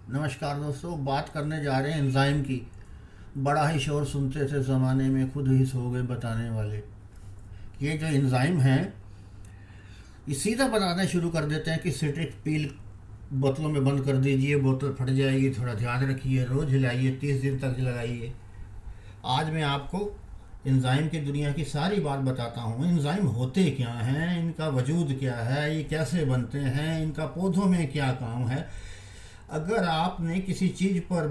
नमस्कार दोस्तों, बात करने जा रहे हैं एंजाइम की। बड़ा ही शोर सुनते थे ज़माने में, खुद ही सो गए बताने वाले। ये जो एंजाइम है, ये सीधा बताना शुरू कर देते हैं कि सिट्रिक पील बोतलों में बंद कर दीजिए, बोतल फट जाएगी, थोड़ा ध्यान रखिए, रोज़ हिलाइए, 30 दिन तक लगाइए। आज मैं आपको एंजाइम की दुनिया की सारी बात बताता हूँ। एंजाइम होते क्या हैं, इनका वजूद क्या है, ये कैसे बनते हैं, इनका पौधों में क्या काम है। अगर आपने किसी चीज़ पर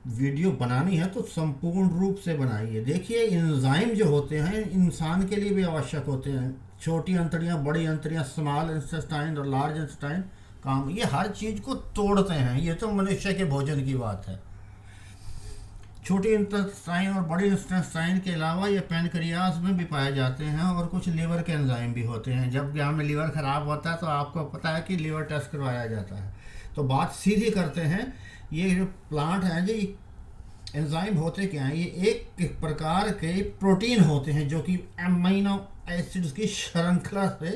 वीडियो बनानी है तो संपूर्ण रूप से बनाइए। देखिए, एंजाइम जो होते हैं इंसान के लिए भी आवश्यक होते हैं। छोटी अंतड़ियाँ, बड़ी अंतड़ियाँ, स्मॉल इंटेस्टाइन और लार्ज इंटेस्टाइन, काम ये हर चीज़ को तोड़ते हैं। ये तो मनुष्य के भोजन की बात है। छोटी इंटेस्टाइन और बड़ी इंटेस्टाइन के अलावा ये पैनक्रियाज में भी पाए जाते हैं, और कुछ लीवर के एंजाइम भी होते हैं। जब यहाँ में लीवर ख़राब होता है तो आपको पता है कि लीवर टेस्ट करवाया जाता है। तो बात सीधी करते हैं, ये जो प्लांट है जी, एंजाइम होते क्या हैं? ये एक प्रकार के प्रोटीन होते हैं जो कि अमीनो एसिड्स की श्रृंखला से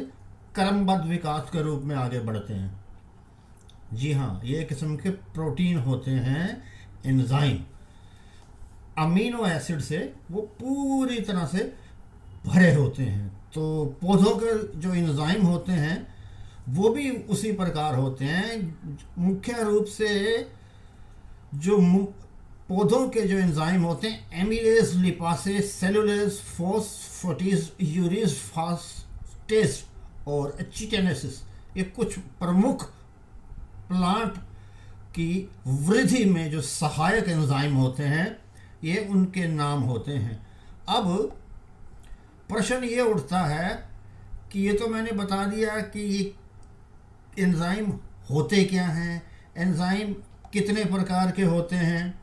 क्रमबद्ध विकास के रूप में आगे बढ़ते हैं। जी हाँ, ये एक किस्म के प्रोटीन होते हैं एंजाइम। अमीनो एसिड से वो पूरी तरह से भरे होते हैं। तो पौधों के जो एंजाइम होते हैं वो भी उसी प्रकार होते हैं। मुख्य रूप से जो पौधों के जो एंजाइम होते हैं, एमिलेज, लिपासेज, सेलुलेज, फॉस्फेटेज, यूरेज फास्टेज और चिटेनेसिस, ये कुछ प्रमुख प्लांट की वृद्धि में जो सहायक एंजाइम होते हैं, ये उनके नाम होते हैं। अब प्रश्न ये उठता है कि ये तो मैंने बता दिया कि ये एंजाइम होते क्या हैं, एंजाइम कितने प्रकार के होते हैं,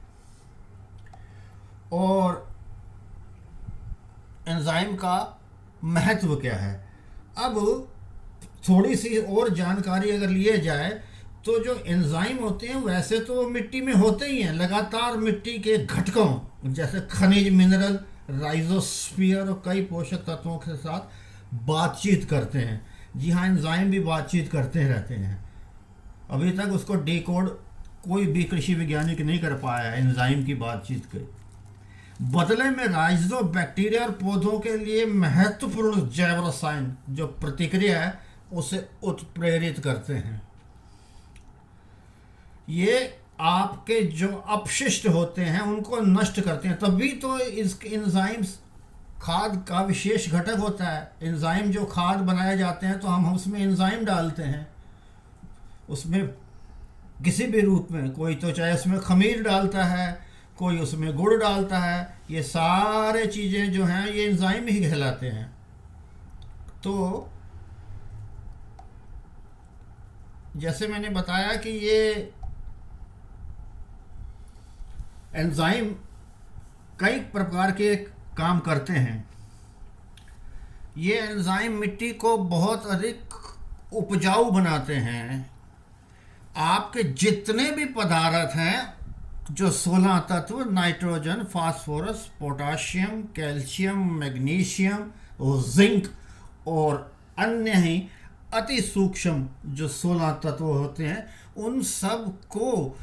और एंजाइम का महत्व क्या है। अब थोड़ी सी और जानकारी अगर लिए जाए तो जो एंजाइम होते हैं वैसे तो मिट्टी में होते ही हैं। लगातार मिट्टी के घटकों जैसे खनिज, मिनरल, राइजोस्फीयर और कई पोषक तत्वों के साथ बातचीत करते हैं। जी हाँ, एंजाइम भी बातचीत करते रहते हैं। अभी तक उसको डिकोड कोई भी कृषि वैज्ञानिक नहीं कर पाया है एंजाइम की बातचीत के। बदले में राइजो बैक्टीरिया और पौधों के लिए महत्वपूर्ण जैव रसायन जो प्रतिक्रिया है उसे उत्प्रेरित करते हैं। ये आपके जो अपशिष्ट होते हैं उनको नष्ट करते हैं। तभी तो इस एंजाइम्स खाद का विशेष घटक होता है। एंजाइम जो खाद बनाए जाते हैं तो हम उसमें एंजाइम डालते हैं, उसमें किसी भी रूप में। कोई तो चाहे उसमें खमीर डालता है, कोई उसमें गुड़ डालता है। ये सारे चीज़ें जो हैं ये एंजाइम ही कहलाते हैं। तो जैसे मैंने बताया कि ये एंजाइम कई प्रकार के काम करते हैं। ये एंजाइम मिट्टी को बहुत अधिक उपजाऊ बनाते हैं। आपके जितने भी पदार्थ हैं, जो 16 तत्व, nitrogen, phosphorus, potassium, calcium, magnesium और जिंक और अन्य ही अति सूक्ष्म जो 16 तत्व होते हैं, उन सब को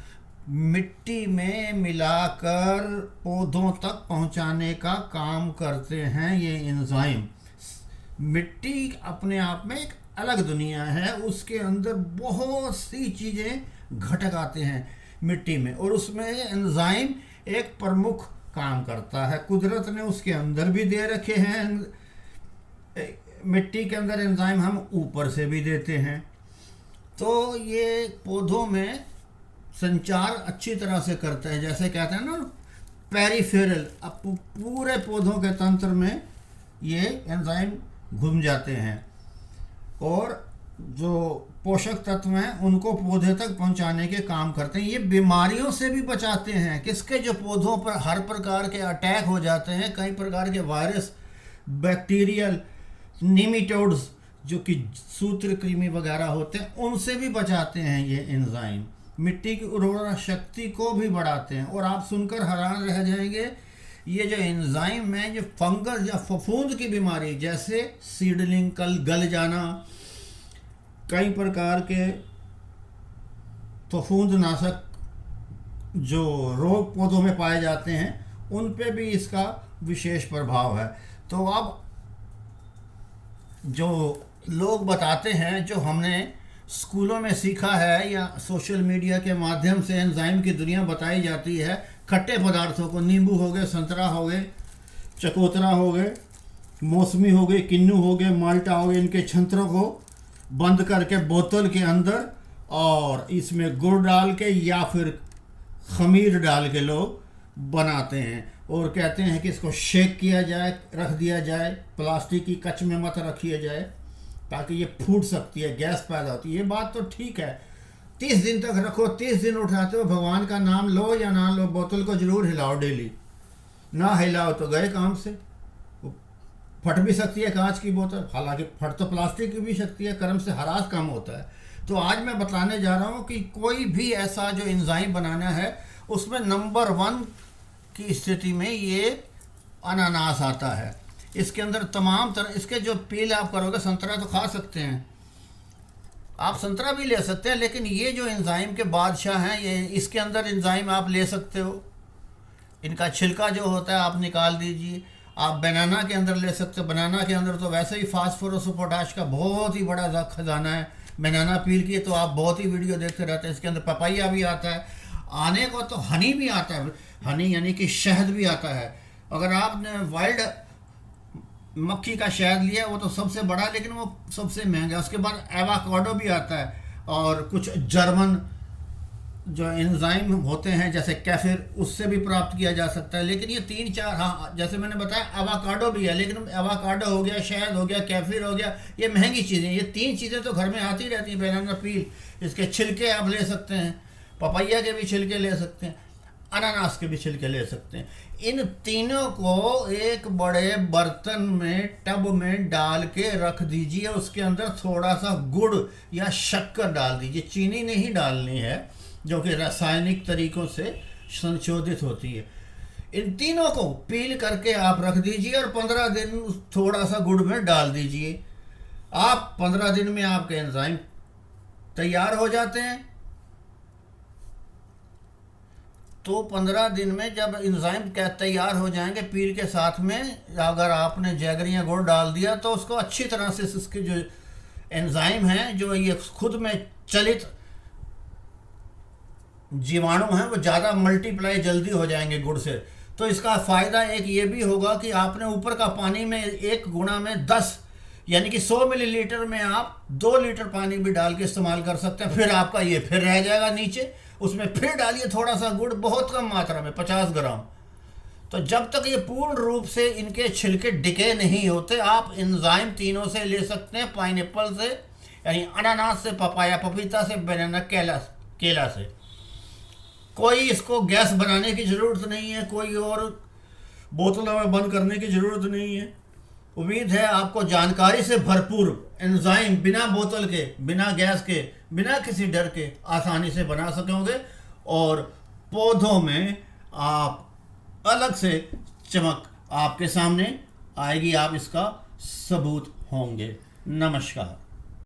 मिट्टी में मिलाकर पौधों तक पहुंचाने का काम करते हैं ये एंजाइम। मिट्टी अपने आप में एक अलग दुनिया है, उसके अंदर बहुत सी चीज़ें घटक आते हैं मिट्टी में, और उसमें एंजाइम एक प्रमुख काम करता है। कुदरत ने उसके अंदर भी दे रखे हैं। मिट्टी के अंदर एंजाइम हम ऊपर से भी देते हैं। तो ये पौधों में संचार अच्छी तरह से करता है। जैसे कहते हैं ना, पेरिफेरल, अब पूरे पौधों के तंत्र में ये एंजाइम घूम जाते हैं, और जो पोषक तत्व हैं उनको पौधे तक पहुंचाने के काम करते हैं। ये बीमारियों से भी बचाते हैं। किसके? जो पौधों पर हर प्रकार के अटैक हो जाते हैं, कई प्रकार के वायरस, बैक्टीरियल, निमेटोड्स जो कि सूत्रकृमि वगैरह होते हैं, उनसे भी बचाते हैं ये एंजाइम। मिट्टी की उर्वरा शक्ति को भी बढ़ाते हैं। और आप सुनकर हैरान रह जाएंगे, ये जो एंजाइम है, ये फंगस या फफूंद की बीमारी जैसे सीडलिंग गल जाना, कई प्रकार के फफूंदनाशक जो रोग पौधों में पाए जाते हैं उन पे भी इसका विशेष प्रभाव है। तो अब जो लोग बताते हैं, जो हमने स्कूलों में सीखा है या सोशल मीडिया के माध्यम से एंजाइम की दुनिया बताई जाती है, खट्टे पदार्थों को, नींबू हो गए, संतरा हो गए, चकोतरा हो गए, मौसमी हो गए, किन्नू हो गए, माल्टा हो गए, इनके छंतरों को बंद करके बोतल के अंदर और इसमें गुड़ डाल के या फिर खमीर डाल के लोग बनाते हैं और कहते हैं कि इसको शेक किया जाए, रख दिया जाए, प्लास्टिक की कच में मत रखिए जाए ताकि ये फूट सकती है, गैस पैदा होती है। ये बात तो ठीक है, 30 दिन तक रखो, 30 दिन उठाते हो, भगवान का नाम लो या ना लो, बोतल को जरूर हिलाओ डेली, ना हिलाओ तो गए काम से। फट भी सकती है कांच की बोतल, हालांकि फट तो प्लास्टिक की भी सकती है, कर्म से हरास कम होता है। तो आज मैं बताने जा रहा हूँ कि कोई भी ऐसा जो एंजाइम बनाना है उसमें नंबर 1 की स्थिति में ये अनानास आता है। इसके अंदर तमाम तरह, इसके जो पील आप करोगे, संतरा तो खा सकते हैं आप, संतरा भी ले सकते हैं, लेकिन ये जो एंजाइम के बादशाह हैं, ये इसके अंदर एंजाइम आप ले सकते हो। इनका छिलका जो होता है आप निकाल दीजिए। आप बनाना के अंदर ले सकते हो, बनाना के अंदर तो वैसे ही फास्फोरस और पोटाश का बहुत ही बड़ा खजाना है। बनाना पील की तो आप बहुत ही वीडियो देखते रहते हैं। इसके अंदर पपाया भी आता है, आने को तो हनी भी आता है, हनी यानी कि शहद भी आता है। अगर आपने वाइल्ड मक्खी का शहद लिया वो तो सबसे बड़ा, लेकिन वो सबसे महंगा। उसके बाद एवाकाडो भी आता है और कुछ जर्मन जो एंजाइम होते हैं जैसे कैफिर, उससे भी प्राप्त किया जा सकता है। लेकिन ये 3-4, हाँ जैसे मैंने बताया एवाकाडो भी है, लेकिन एवाकाडो हो गया, शहद हो गया, कैफिर हो गया, ये महंगी चीज़ें। ये 3 चीज़ें तो घर में आती रहती हैं। बनाना पील, इसके छिलके आप ले सकते हैं, पपैया के भी छिलके ले सकते हैं, अनानास के भी छिलके ले सकते हैं। इन तीनों को एक बड़े बर्तन में, टब में डाल के रख दीजिए। उसके अंदर थोड़ा सा गुड़ या शक्कर डाल दीजिए, चीनी नहीं डालनी है जो कि रासायनिक तरीकों से संशोधित होती है। इन तीनों को पील करके आप रख दीजिए और 15 दिन थोड़ा सा गुड़ में डाल दीजिए। आप 15 दिन में आपके एंजाइम तैयार हो जाते हैं। तो 15 दिन में जब एंजाइम तैयार हो जाएंगे पील के साथ में, अगर आपने जैगरी या गुड़ डाल दिया तो उसको अच्छी तरह से, इसके जो एंजाइम हैं, जो ये खुद में चलित जीवाणु हैं, वो ज़्यादा मल्टीप्लाई जल्दी हो जाएंगे गुड़ से। तो इसका फ़ायदा एक ये भी होगा कि आपने ऊपर का पानी में 1 गुणा में 10 यानी कि 100 मिलीलीटर में आप 2 लीटर पानी भी डाल के इस्तेमाल कर सकते हैं। फिर आपका ये फिर रह जाएगा नीचे, उसमें फिर डालिए थोड़ा सा गुड़, बहुत कम मात्रा में, 50 ग्राम। तो जब तक ये पूर्ण रूप से इनके छिलके डिके नहीं होते, आप एंजाइम तीनों से ले सकते हैं। पाइनएप्पल से यानी अनानास से, पपाया, पपीता से, बनाना, केला से। कोई इसको गैस बनाने की ज़रूरत नहीं है, कोई और बोतलों में बंद करने की ज़रूरत नहीं है। उम्मीद है आपको जानकारी से भरपूर एंजाइम बिना बोतल के, बिना गैस के, बिना किसी डर के आसानी से बना सकोगे और पौधों में आप अलग से चमक आपके सामने आएगी, आप इसका सबूत होंगे। नमस्कार।